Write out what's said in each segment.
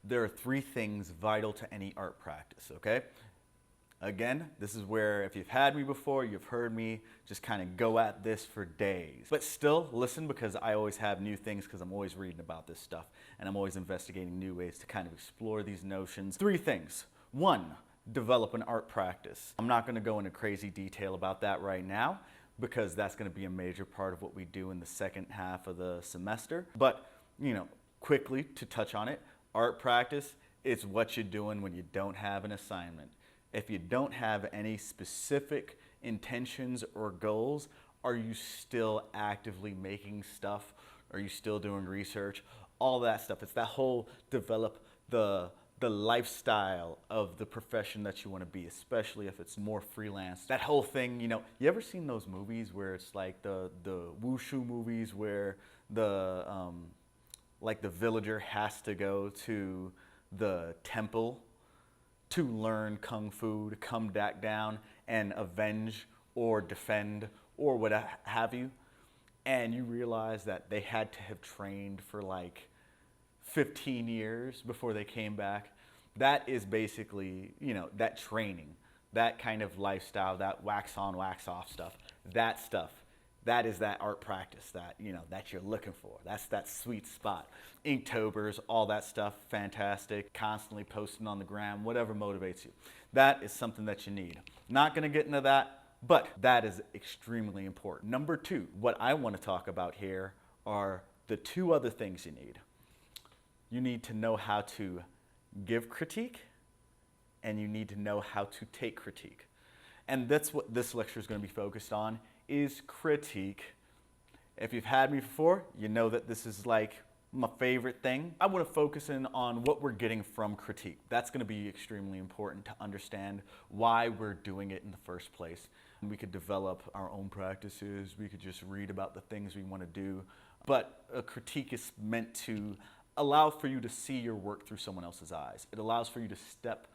there are three things vital to any art practice, okay? Again, this is where if you've had me before, you've heard me just kind of go at this for days. But still, listen, because I always have new things because I'm always reading about this stuff and I'm always investigating new ways to kind of explore these notions. Three things. One, develop an art practice. I'm not going to go into crazy detail about that right now because that's going to be a major part of what we do in the second half of the semester. But, quickly to touch on it, art practice is what you're doing when you don't have an assignment. If you don't have any specific intentions or goals, are you still actively making stuff? Are you still doing research? All that stuff. It's that whole develop the lifestyle of the profession that you want to be, especially if it's more freelance. That whole thing, you ever seen those movies where it's like the wushu movies where the villager has to go to the temple to learn kung fu, to come back down and avenge or defend or what have you. And you realize that they had to have trained for like 15 years before they came back. That is basically, that training, that kind of lifestyle, that wax on, wax off stuff, that is that art practice that, that you're looking for. That's that sweet spot. Inktober's, all that stuff, fantastic. Constantly posting on the gram, whatever motivates you. That is something that you need. Not gonna get into that, but that is extremely important. Number two, what I wanna talk about here are the two other things you need. You need to know how to give critique, and you need to know how to take critique. And that's what this lecture is gonna be focused on, is critique. If you've had me before, you know that this is like my favorite thing. I want to focus in on what we're getting from critique. That's going to be extremely important to understand why we're doing it in the first place. We could develop our own practices. We could just read about the things we want to do. But a critique is meant to allow for you to see your work through someone else's eyes. It allows for you to step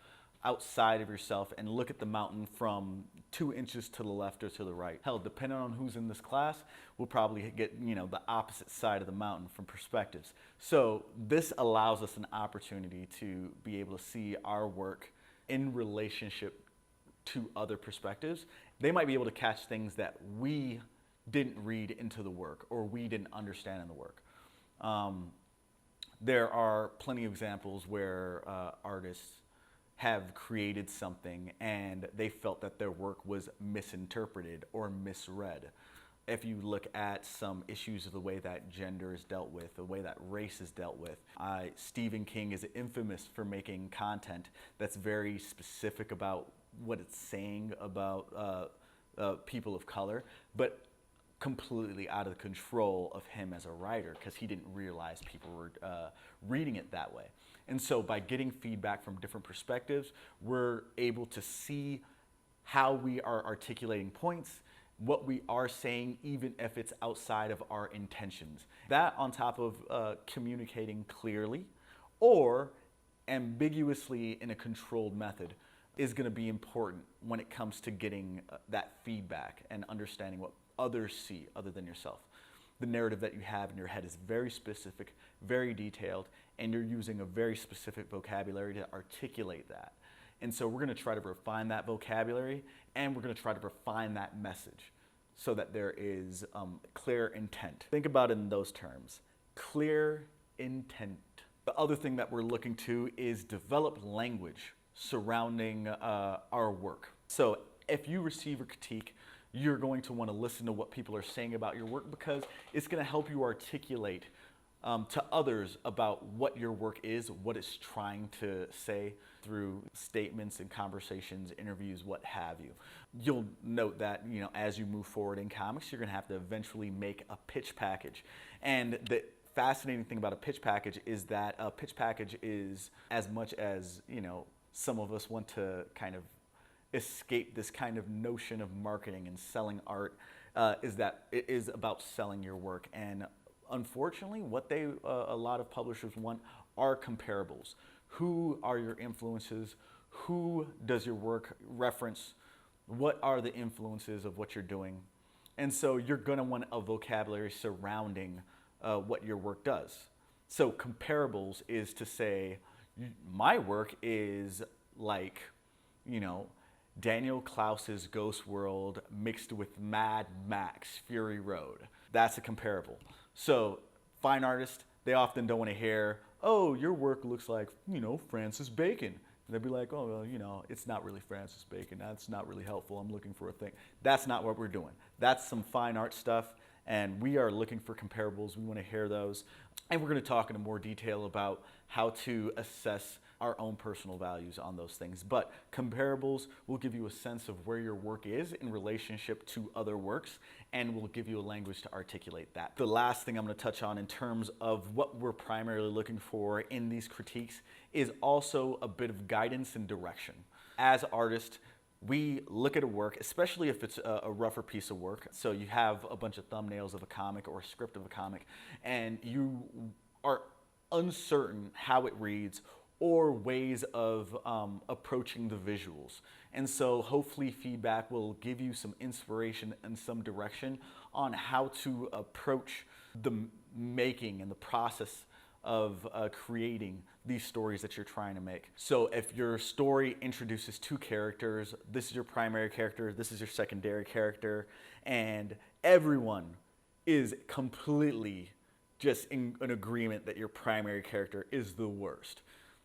outside of yourself and look at the mountain from 2 inches to the left or to the right. Hell, depending on who's in this class, we'll probably get, the opposite side of the mountain from perspectives. So this allows us an opportunity to be able to see our work in relationship to other perspectives. They might be able to catch things that we didn't read into the work or we didn't understand in the work. There are plenty of examples where artists have created something and they felt that their work was misinterpreted or misread. If you look at some issues of the way that gender is dealt with, the way that race is dealt with, Stephen King is infamous for making content that's very specific about what it's saying about people of color, but completely out of the control of him as a writer because he didn't realize people were reading it that way. And so by getting feedback from different perspectives, we're able to see how we are articulating points, what we are saying, even if it's outside of our intentions. That on top of communicating clearly or ambiguously in a controlled method is going to be important when it comes to getting that feedback and understanding what others see other than yourself. The narrative that you have in your head is very specific, very detailed, and you're using a very specific vocabulary to articulate that. And so we're going to try to refine that vocabulary, and we're going to try to refine that message so that there is clear intent. Think about it in those terms. Clear intent. The other thing that we're looking to is develop language surrounding our work. So if you receive a critique, you're going to want to listen to what people are saying about your work because it's going to help you articulate to others about what your work is, what it's trying to say through statements and conversations, interviews, what have you. You'll note that, as you move forward in comics, you're going to have to eventually make a pitch package. And the fascinating thing about a pitch package is that a pitch package is, as much as, some of us want to kind of escape this kind of notion of marketing and selling art, is that it is about selling your work. And unfortunately, what a lot of publishers want are comparables. Who are your influences? Who does your work reference? What are the influences of what you're doing? And so you're going to want a vocabulary surrounding what your work does. So comparables is to say, My work is like, you know, Daniel Klaus's Ghost World mixed with Mad Max Fury Road. That's a comparable. So fine artists, they often don't want to hear, oh, your work looks like, Francis Bacon. And they'd be like, oh, well, it's not really Francis Bacon. That's not really helpful. I'm looking for a thing. That's not what we're doing. That's some fine art stuff, and we are looking for comparables. We want to hear those. And we're going to talk in more detail about how to assess our own personal values on those things. But comparables will give you a sense of where your work is in relationship to other works, and will give you a language to articulate that. The last thing I'm going to touch on in terms of what we're primarily looking for in these critiques is also a bit of guidance and direction. As artists, we look at a work, especially if it's a rougher piece of work. So you have a bunch of thumbnails of a comic or a script of a comic, and you are uncertain how it reads or ways of approaching the visuals. And so hopefully feedback will give you some inspiration and some direction on how to approach the making and the process of creating these stories that you're trying to make. So if your story introduces two characters, this is your primary character, this is your secondary character, and everyone is completely just in an agreement that your primary character is the worst.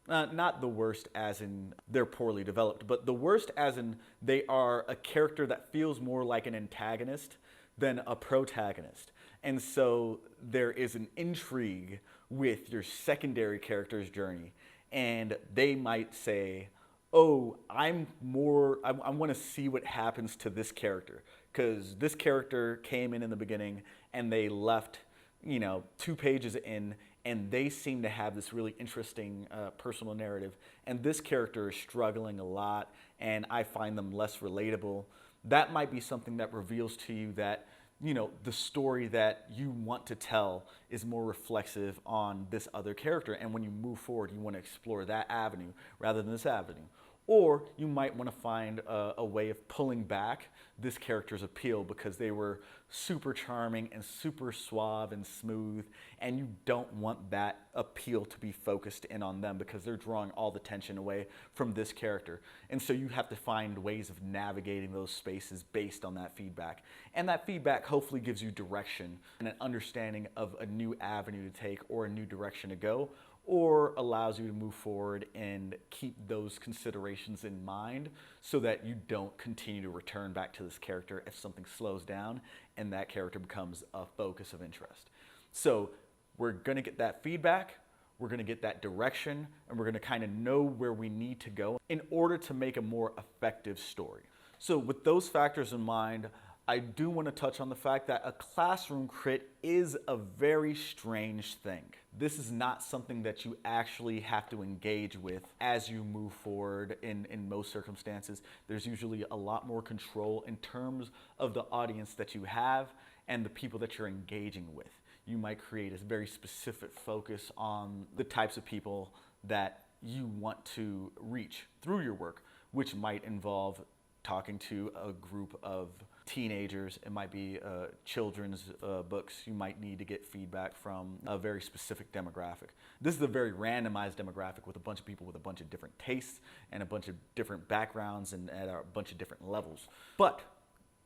Not the worst as in they're poorly developed, but the worst as in they are a character that feels more like an antagonist than a protagonist. And so there is an intrigue with your secondary character's journey, and they might say, oh, I want to see what happens to this character, because this character came in the beginning and they left 2 pages in, and they seem to have this really interesting personal narrative, and this character is struggling a lot, and I find them less relatable. That might be something that reveals to you that the story that you want to tell is more reflexive on this other character, and when you move forward, you want to explore that avenue rather than this avenue. Or you might want to find a way of pulling back this character's appeal because they were super charming and super suave and smooth, and you don't want that appeal to be focused in on them because they're drawing all the tension away from this character. And so you have to find ways of navigating those spaces based on that feedback. And that feedback hopefully gives you direction and an understanding of a new avenue to take or a new direction to go, or allows you to move forward and keep those considerations in mind so that you don't continue to return back to this character if something slows down and that character becomes a focus of interest. So we're gonna get that feedback, we're gonna get that direction, and we're gonna kind of know where we need to go in order to make a more effective story. So with those factors in mind, I do want to touch on the fact that a classroom crit is a very strange thing. This is not something that you actually have to engage with as you move forward in most circumstances. There's usually a lot more control in terms of the audience that you have and the people that you're engaging with. You might create a very specific focus on the types of people that you want to reach through your work, which might involve talking to a group of teenagers. It might be children's books. You might need to get feedback from a very specific demographic. This is a very randomized demographic with a bunch of people with a bunch of different tastes and a bunch of different backgrounds and at a bunch of different levels. But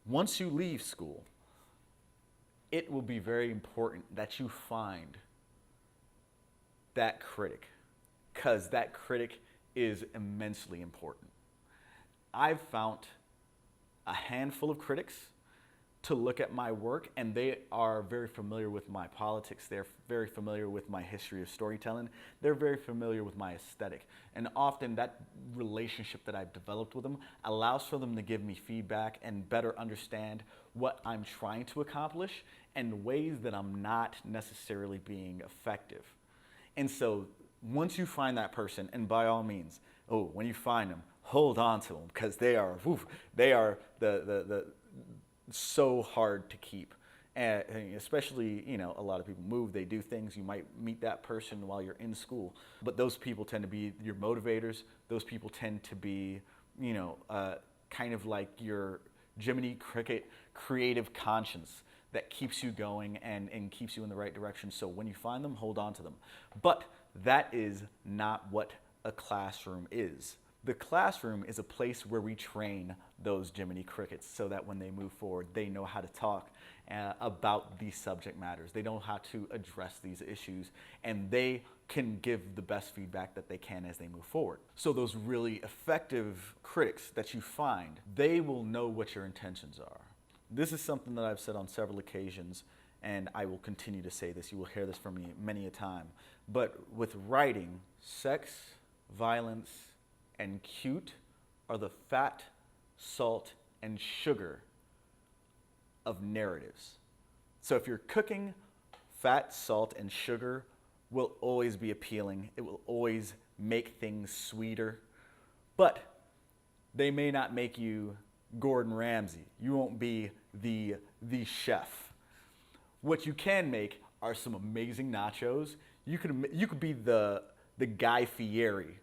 once you leave school, it will be very important that you find that critic, because that critic is immensely important. I've found a handful of critics to look at my work, and they are very familiar with my politics. They're very familiar with my history of storytelling. They're very familiar with my aesthetic. And often that relationship that I've developed with them allows for them to give me feedback and better understand what I'm trying to accomplish and ways that I'm not necessarily being effective. And so once you find that person, and by all means, when you find them, hold on to them, because they are the so hard to keep. And especially, a lot of people move, they do things. You might meet that person while you're in school, but those people tend to be your motivators. Those people tend to be, kind of like your Jiminy Cricket creative conscience that keeps you going and keeps you in the right direction. So when you find them, hold on to them. But that is not what a classroom is. The classroom is a place where we train those Jiminy Crickets so that when they move forward, they know how to talk about these subject matters. They know how to address these issues, and they can give the best feedback that they can as they move forward. So those really effective critics that you find, they will know what your intentions are. This is something that I've said on several occasions, and I will continue to say this. You will hear this from me many a time. But with writing, sex, violence, and cute are the fat, salt, and sugar of narratives. So if you're cooking, fat, salt, and sugar will always be appealing. It will always make things sweeter. But they may not make you Gordon Ramsay. You won't be the chef. What you can make are some amazing nachos. You could be the Guy Fieri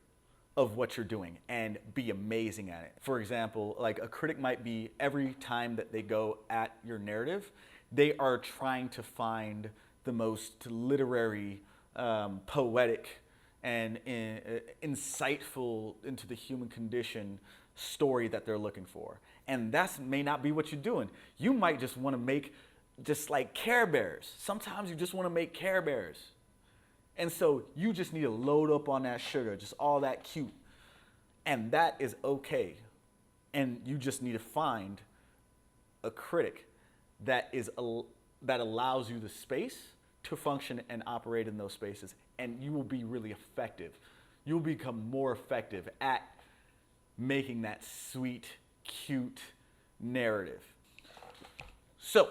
of what you're doing and be amazing at it. For example, like a critic might be, every time that they go at your narrative, they are trying to find the most literary, poetic, and insightful into the human condition story that they're looking for. And that may not be what you're doing. You might just want to make just like Care Bears. Sometimes you just want to make Care Bears. And so you just need to load up on that sugar, just all that cute. And that is okay. And you just need to find a critic that allows you the space to function and operate in those spaces. And you will be really effective. You'll become more effective at making that sweet, cute narrative. So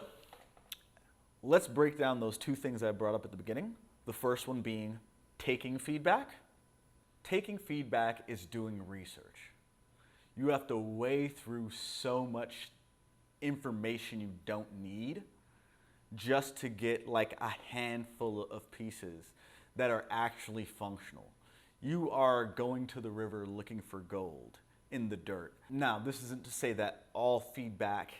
let's break down those two things I brought up at the beginning. The first one being taking feedback. Taking feedback is doing research. You have to weigh through so much information you don't need just to get like a handful of pieces that are actually functional. You are going to the river looking for gold in the dirt. Now, this isn't to say that all feedback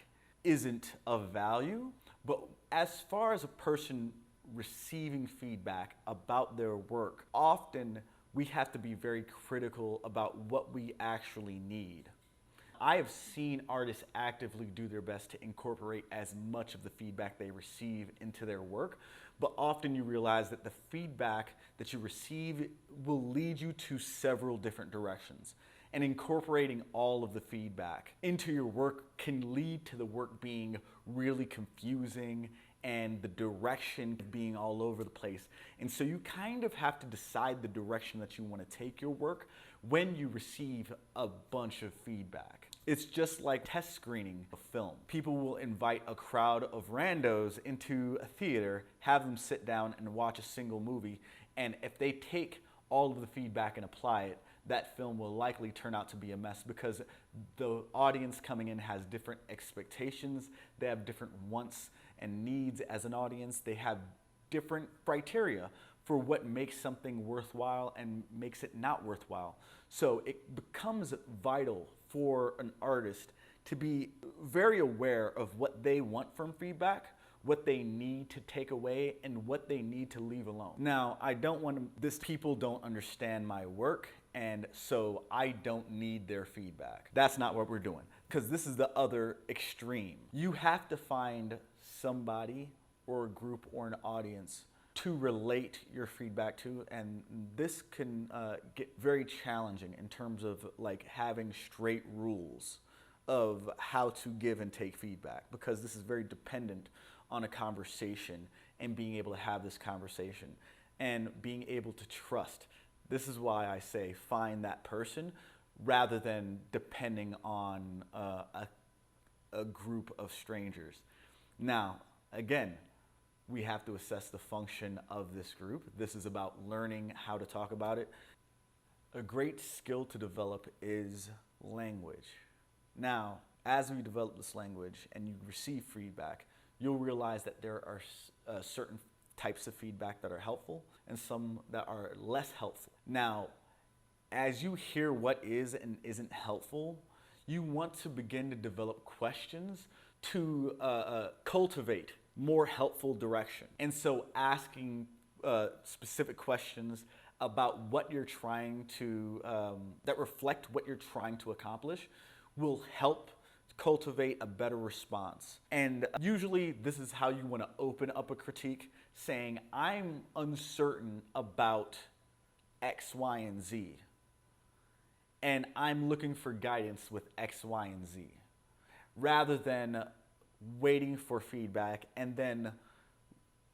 isn't of value, but as far as a person receiving feedback about their work, often we have to be very critical about what we actually need. I have seen artists actively do their best to incorporate as much of the feedback they receive into their work, but often you realize that the feedback that you receive will lead you to several different directions. And incorporating all of the feedback into your work can lead to the work being really confusing and the direction being all over the place. And so you kind of have to decide the direction that you want to take your work when you receive a bunch of feedback. It's just like test screening a film. People will invite a crowd of randos into a theater, have them sit down and watch a single movie, and if they take all of the feedback and apply it, that film will likely turn out to be a mess because the audience coming in has different expectations, they have different wants and needs as an audience, they have different criteria for what makes something worthwhile and makes it not worthwhile. So it becomes vital for an artist to be very aware of what they want from feedback, what they need to take away, and what they need to leave alone. Now, I don't want to, people don't understand my work, and so I don't need their feedback. That's not what we're doing, because this is the other extreme. You have to find somebody or a group or an audience to relate your feedback to, and this can get very challenging in terms of like having straight rules of how to give and take feedback, because this is very dependent on a conversation and being able to have this conversation and being able to trust. This is why I say find that person rather than depending on a group of strangers. Now, again, we have to assess the function of this group. This is about learning how to talk about it. A great skill to develop is language. Now, as we develop this language and you receive feedback, you'll realize that there are certain types of feedback that are helpful and some that are less helpful. Now, as you hear what is and isn't helpful, you want to begin to develop questions to cultivate more helpful direction. And so asking specific questions about what you're trying to, that reflect what you're trying to accomplish, will help cultivate a better response. And usually this is how you want to open up a critique, saying, I'm uncertain about X, Y, and Z. And I'm looking for guidance with X, Y, and Z. Rather than waiting for feedback and then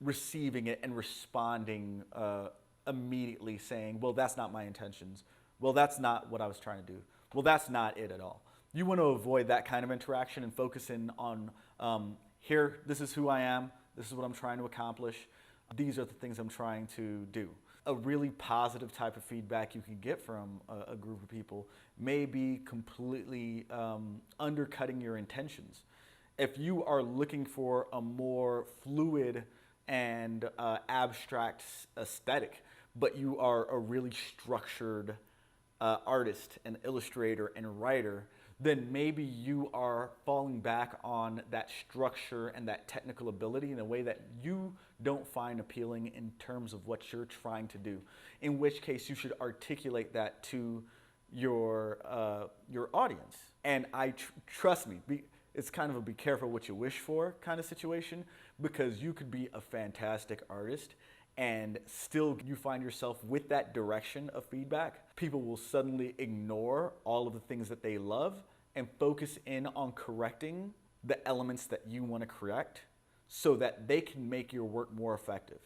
receiving it and responding immediately saying, well, that's not my intentions. Well, that's not what I was trying to do. Well, that's not it at all. You want to avoid that kind of interaction and focus in on here, this is who I am. This is what I'm trying to accomplish. These are the things I'm trying to do. A really positive type of feedback you can get from a group of people may be completely undercutting your intentions. If you are looking for a more fluid and abstract aesthetic, but you are a really structured artist and illustrator and writer, then maybe you are falling back on that structure and that technical ability in a way that you don't find appealing in terms of what you're trying to do. In which case, you should articulate that to your audience. And trust me, it's kind of a be careful what you wish for kind of situation, because you could be a fantastic artist and still you find yourself with that direction of feedback. People will suddenly ignore all of the things that they love and focus in on correcting the elements that you want to correct so that they can make your work more effective.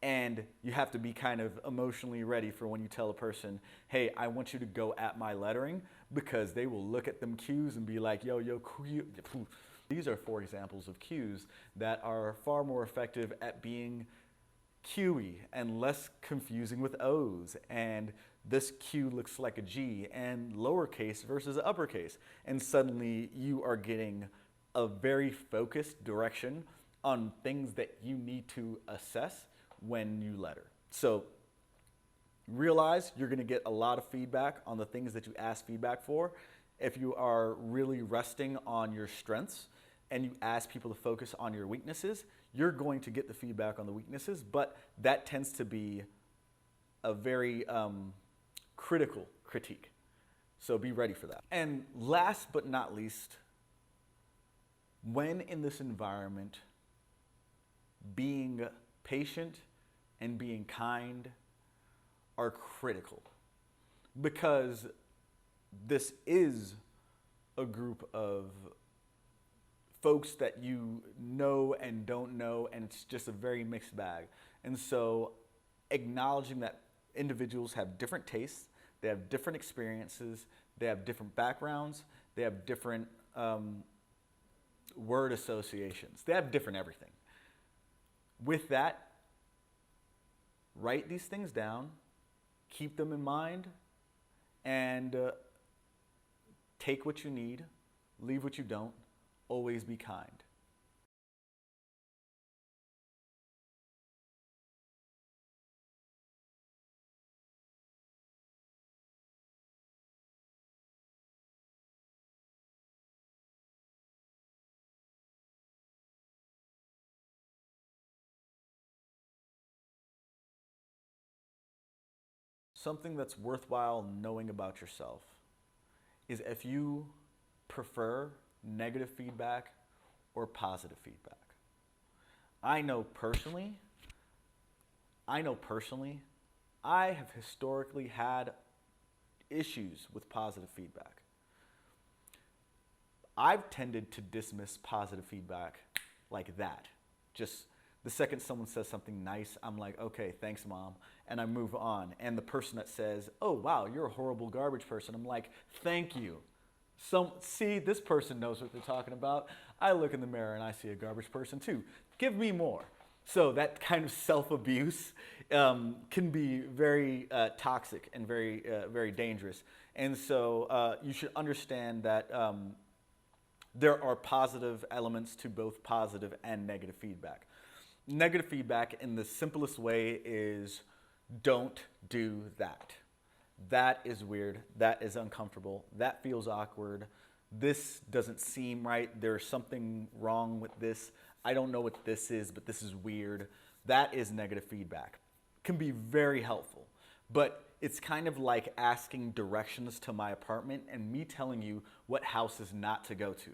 And you have to be kind of emotionally ready for when you tell a person, hey, I want you to go at my lettering, because they will look at them cues and be like, yo, these are 4 examples of cues that are far more effective at being cuey and less confusing with O's. And this Q looks like a G and lowercase versus uppercase. And suddenly you are getting a very focused direction on things that you need to assess when you letter. So realize you're going to get a lot of feedback on the things that you ask feedback for. If you are really resting on your strengths and you ask people to focus on your weaknesses, you're going to get the feedback on the weaknesses, but that tends to be a very critical critique. So be ready for that. And last but not least, when in this environment, being patient and being kind are critical, because this is a group of folks that you know and don't know, and it's just a very mixed bag. And so acknowledging that individuals have different tastes, they have different experiences, they have different backgrounds, they have different word associations, they have different everything. With that, write these things down, keep them in mind, and take what you need, leave what you don't. Always be kind. Something that's worthwhile knowing about yourself is if you prefer negative feedback or positive feedback. I know personally, I have historically had issues with positive feedback. I've tended to dismiss positive feedback like that. Just the second someone says something nice, I'm like, okay, thanks, Mom, and I move on. And the person that says, oh, wow, you're a horrible garbage person, I'm like, thank you. See, this person knows what they're talking about. I look in the mirror and I see a garbage person too. Give me more. So that kind of self-abuse can be very toxic and very dangerous. And so you should understand that there are positive elements to both positive and negative feedback. Negative feedback in the simplest way is don't do that. That is weird. That is uncomfortable. That feels awkward. This doesn't seem right. There's something wrong with this. I don't know what this is, but this is weird. That is negative feedback. It can be very helpful But it's kind of like asking directions to my apartment and me telling you what houses not to go to.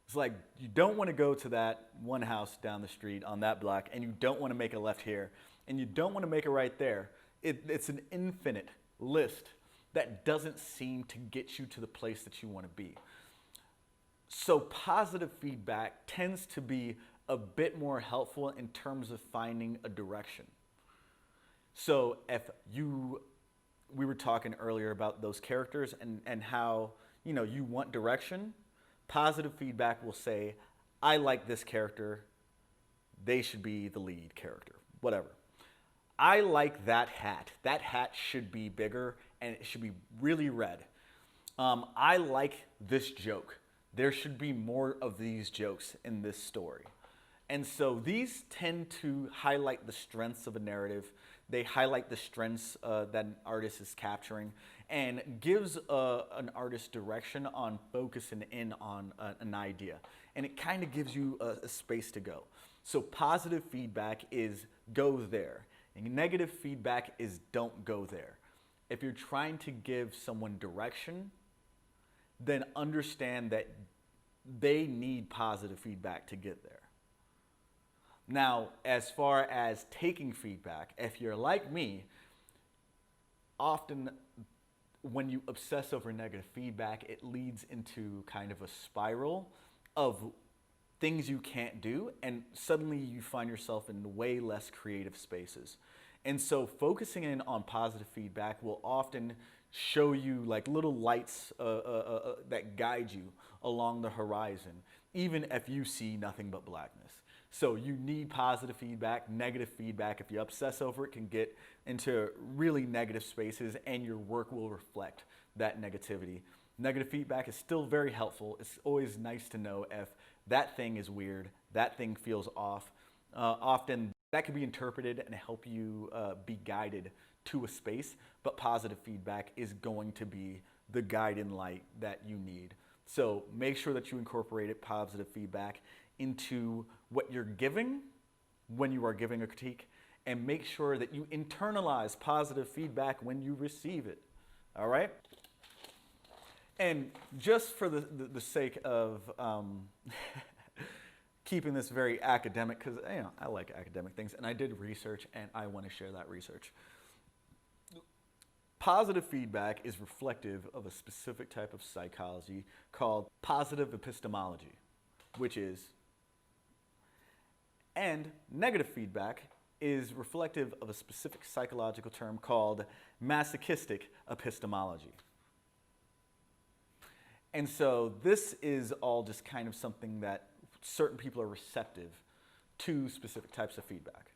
It's like you don't want to go to that one house down the street on that block, and you don't want to make a left here, and you don't want to make a right there. It's an infinite list that doesn't seem to get you to the place that you want to be. So positive feedback tends to be a bit more helpful in terms of finding a direction. So we were talking earlier about those characters and how, you want direction. Positive feedback will say, I like this character. They should be the lead character, whatever. I like that hat. That hat should be bigger and it should be really red. I like this joke. There should be more of these jokes in this story. And so these tend to highlight the strengths of a narrative. They highlight the strengths that an artist is capturing and gives an artist direction on focusing in on an idea. And it kind of gives you a space to go. So positive feedback is go there. And negative feedback is don't go there. If you're trying to give someone direction, then understand that they need positive feedback to get there. Now, as far as taking feedback, if you're like me, often when you obsess over negative feedback, it leads into kind of a spiral of things you can't do, and suddenly you find yourself in way less creative spaces. And so focusing in on positive feedback will often show you like little lights that guide you along the horizon, even if you see nothing but blackness. So you need positive feedback. Negative feedback, if you obsess over it, can get into really negative spaces and your work will reflect that negativity. Negative feedback is still very helpful. It's always nice to know if that thing is weird, that thing feels off. Often that can be interpreted and help you be guided to a space, but positive feedback is going to be the guiding light that you need. So make sure that you incorporate positive feedback into what you're giving when you are giving a critique, and make sure that you internalize positive feedback when you receive it. All right? And just for the sake of keeping this very academic, because I like academic things, and I did research, and I want to share that research. Positive feedback is reflective of a specific type of psychology called positive epistemology, and negative feedback is reflective of a specific psychological term called masochistic epistemology. And so this is all just kind of something that certain people are receptive to specific types of feedback.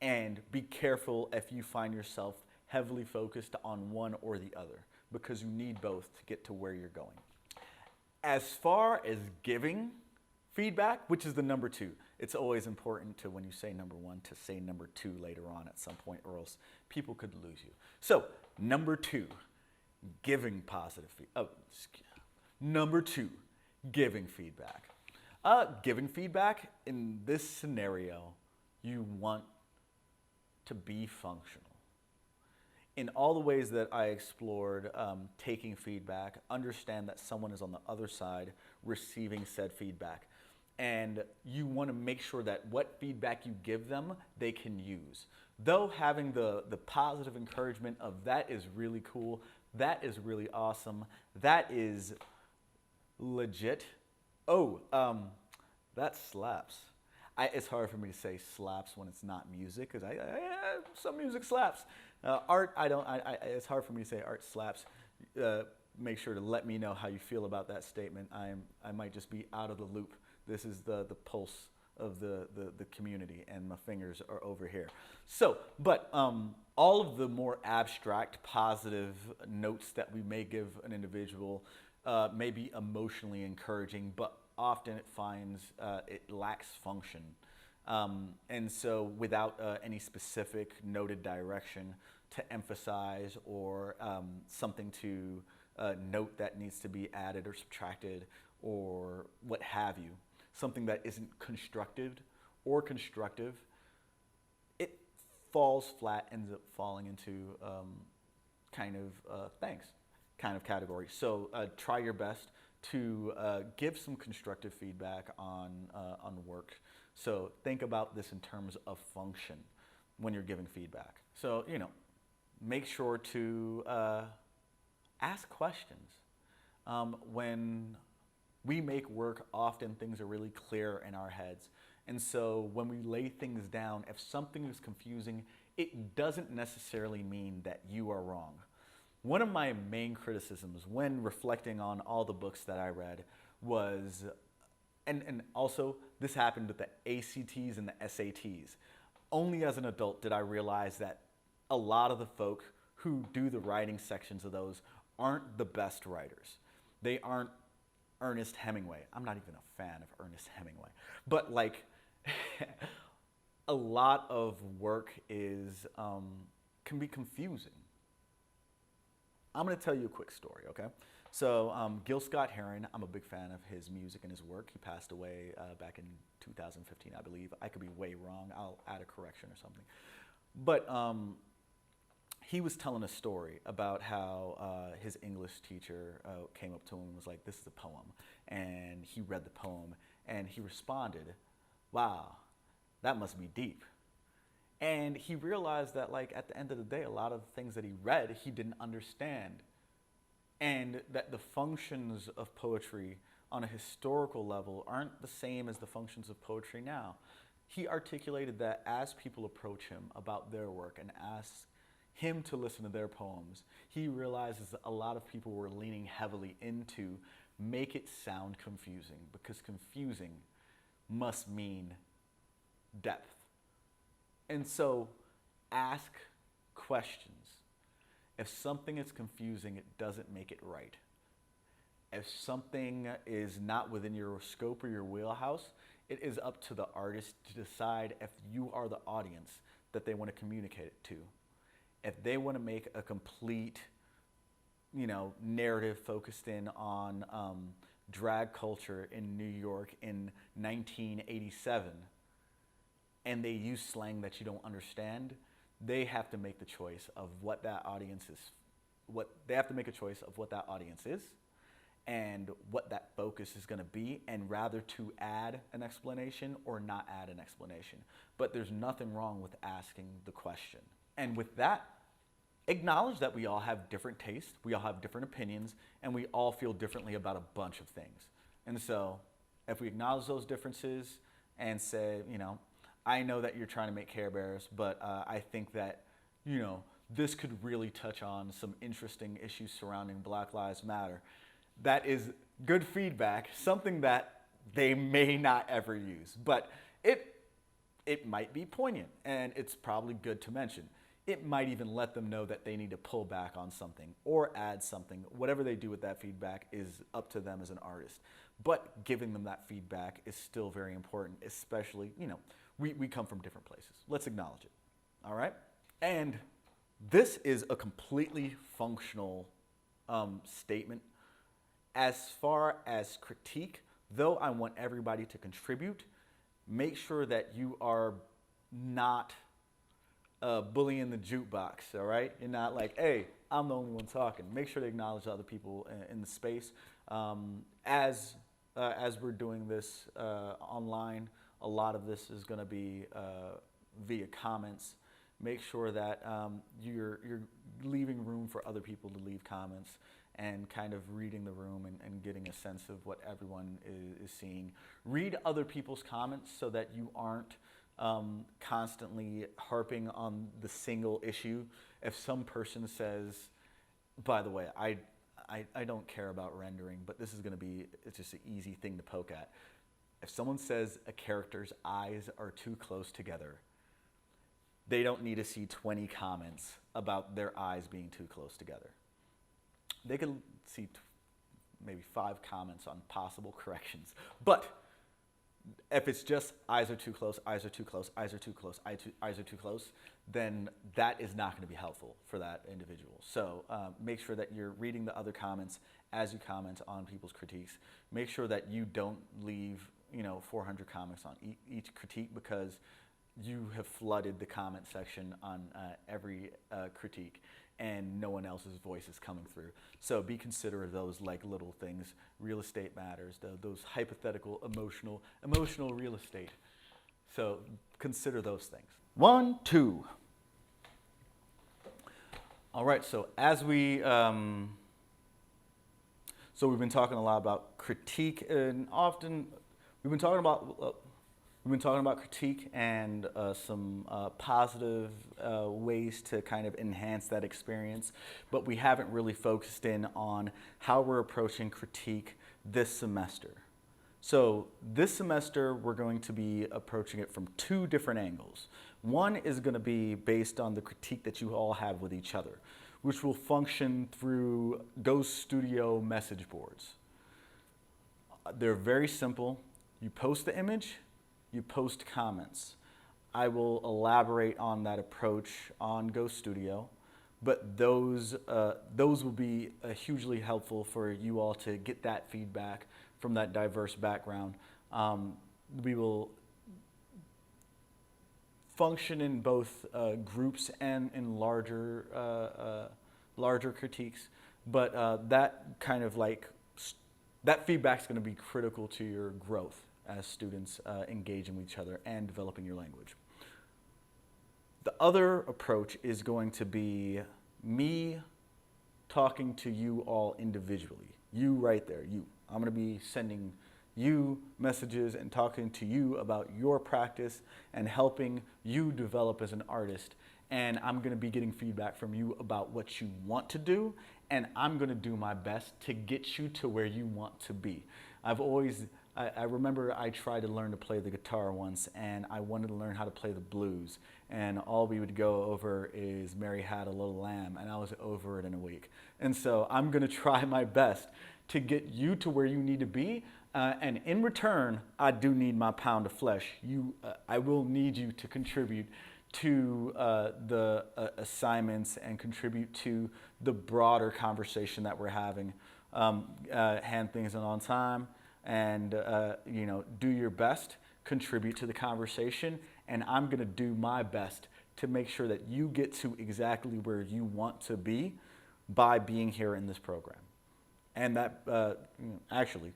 And be careful if you find yourself heavily focused on one or the other, because you need both to get to where you're going. As far as giving feedback, which is the number two, it's always important to, when you say number one, to say number two later on at some point, or else people could lose you. So, number two, giving positive feedback. Number two, giving feedback. Giving feedback, in this scenario, you want to be functional. In all the ways that I explored taking feedback, understand that someone is on the other side receiving said feedback. And you want to make sure that what feedback you give them, they can use. Though having the positive encouragement of that is really cool, that is really awesome, that is legit. Oh, that slaps. It's hard for me to say slaps when it's not music, because some music slaps. Art, it's hard for me to say art slaps. Make sure to let me know how you feel about that statement. I might just be out of the loop. This is the pulse of the community, and my fingers are over here. So, but all of the more abstract, positive notes that we may give an individual may be emotionally encouraging, but often it finds it lacks function. And so without any specific noted direction to emphasize, or something to note that needs to be added or subtracted, or what have you, something that isn't constructed or constructive, it falls flat ends up falling into kind of thanks kind of category. So try your best to give some constructive feedback on work. So think about this in terms of function when you're giving feedback. So, you know, make sure to ask questions. When we make work, often things are really clear in our heads. And so when we lay things down, if something is confusing, it doesn't necessarily mean that you are wrong. One of my main criticisms when reflecting on all the books that I read was, and also this happened with the ACTs and the SATs. Only as an adult did I realize that a lot of the folk who do the writing sections of those aren't the best writers. They aren't Ernest Hemingway. I'm not even a fan of Ernest Hemingway. But like, a lot of work is can be confusing. I'm going to tell you a quick story, okay? So Gil Scott-Heron, I'm a big fan of his music and his work. He passed away back in 2015, I believe. I could be way wrong. I'll add a correction or something. But he was telling a story about how his English teacher came up to him and was like, this is a poem. And he read the poem and he responded, wow, that must be deep. And he realized that, like, at the end of the day, a lot of things that he read, he didn't understand. And that the functions of poetry on a historical level aren't the same as the functions of poetry now. He articulated that as people approach him about their work and ask him to listen to their poems, he realizes that a lot of people were leaning heavily into make it sound confusing, because confusing must mean depth. And so ask questions. If something is confusing, it doesn't make it right. If something is not within your scope or your wheelhouse, it is up to the artist to decide if you are the audience that they want to communicate it to. If they want to make a complete, you know, narrative focused in on drag culture in New York in 1987, and they use slang that you don't understand, they have to make the choice of what that audience is. They have to make a choice of what that audience is and what that focus is going to be, and rather to add an explanation or not add an explanation. But there's nothing wrong with asking the question. And with that, acknowledge that we all have different tastes, we all have different opinions, and we all feel differently about a bunch of things. And so if we acknowledge those differences and say, you know, I know that you're trying to make Care Bears, but I think that, you know, this could really touch on some interesting issues surrounding Black Lives Matter. That is good feedback, something that they may not ever use, but it might be poignant, and it's probably good to mention. It might even let them know that they need to pull back on something or add something. Whatever they do with that feedback is up to them as an artist. But giving them that feedback is still very important, especially, you know, we come from different places. Let's acknowledge it, all right? And this is a completely functional statement. As far as critique, though I want everybody to contribute, make sure that you are not bullying the jukebox, all right? You're not like, hey, I'm the only one talking. Make sure to acknowledge other people in the space. As we're doing this online, a lot of this is going to be via comments. Make sure that you're leaving room for other people to leave comments and kind of reading the room and getting a sense of what everyone is seeing. Read other people's comments so that you aren't constantly harping on the single issue. If some person says, by the way, I don't care about rendering, but this is going to be, it's just an easy thing to poke at. If someone says a character's eyes are too close together, they don't need to see 20 comments about their eyes being too close together. They can see maybe 5 comments on possible corrections. But if it's just eyes are too close, eyes are too close, eyes are too close, eyes are too close, then that is not going to be helpful for that individual. So make sure that you're reading the other comments as you comment on people's critiques. Make sure that you don't leave 400 comments on each critique, because you have flooded the comment section on every critique, and no one else's voice is coming through. So be considerate of those like little things. Real estate matters, those hypothetical, emotional real estate. So consider those things. 1, 2. All right, so as we, so we've been talking a lot about critique, and often we've been talking about critique and some positive ways to kind of enhance that experience, but we haven't really focused in on how we're approaching critique this semester. So this semester, we're going to be approaching it from 2 different angles. One is going to be based on the critique that you all have with each other, which will function through Ghost Studio message boards. They're very simple. You post the image, you post comments. I will elaborate on that approach on Ghost Studio, but those will be hugely helpful for you all to get that feedback from that diverse background. We will function in both groups and in larger critiques, but that kind of like, that feedback is going to be critical to your growth as students engaging with each other and developing your language. The other approach is going to be me talking to you all individually. You right there, you. I'm going to be sending you messages and talking to you about your practice and helping you develop as an artist. And I'm going to be getting feedback from you about what you want to do, and I'm going to do my best to get you to where you want to be. I remember I tried to learn to play the guitar once, and I wanted to learn how to play the blues, and all we would go over is Mary Had a Little Lamb, and I was over it in a week. And so I'm going to try my best to get you to where you need to be, and in return, I do need my pound of flesh. I will need you to contribute to the assignments and contribute to the broader conversation that we're having. Hand things in on time, and do your best, contribute to the conversation, and I'm going to do my best to make sure that you get to exactly where you want to be by being here in this program. And that actually,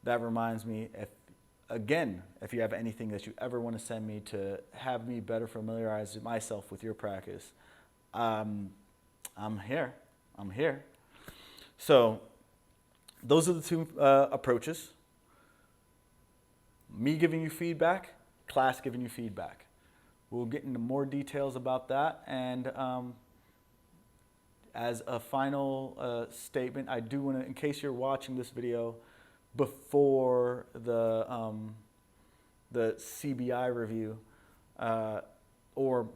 that reminds me, if you have anything that you ever want to send me to have me better familiarize myself with your practice, I'm here. So those are the 2 approaches. Me giving you feedback, class giving you feedback. We'll get into more details about that. And as a final statement, I do want to, in case you're watching this video before the CBI review, or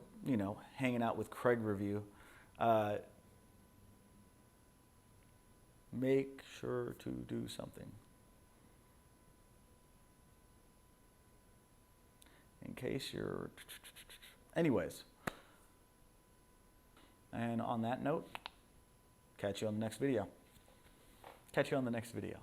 hanging out with Craig review, make sure to do something. In case you're... Anyways. And on that note, catch you on the next video.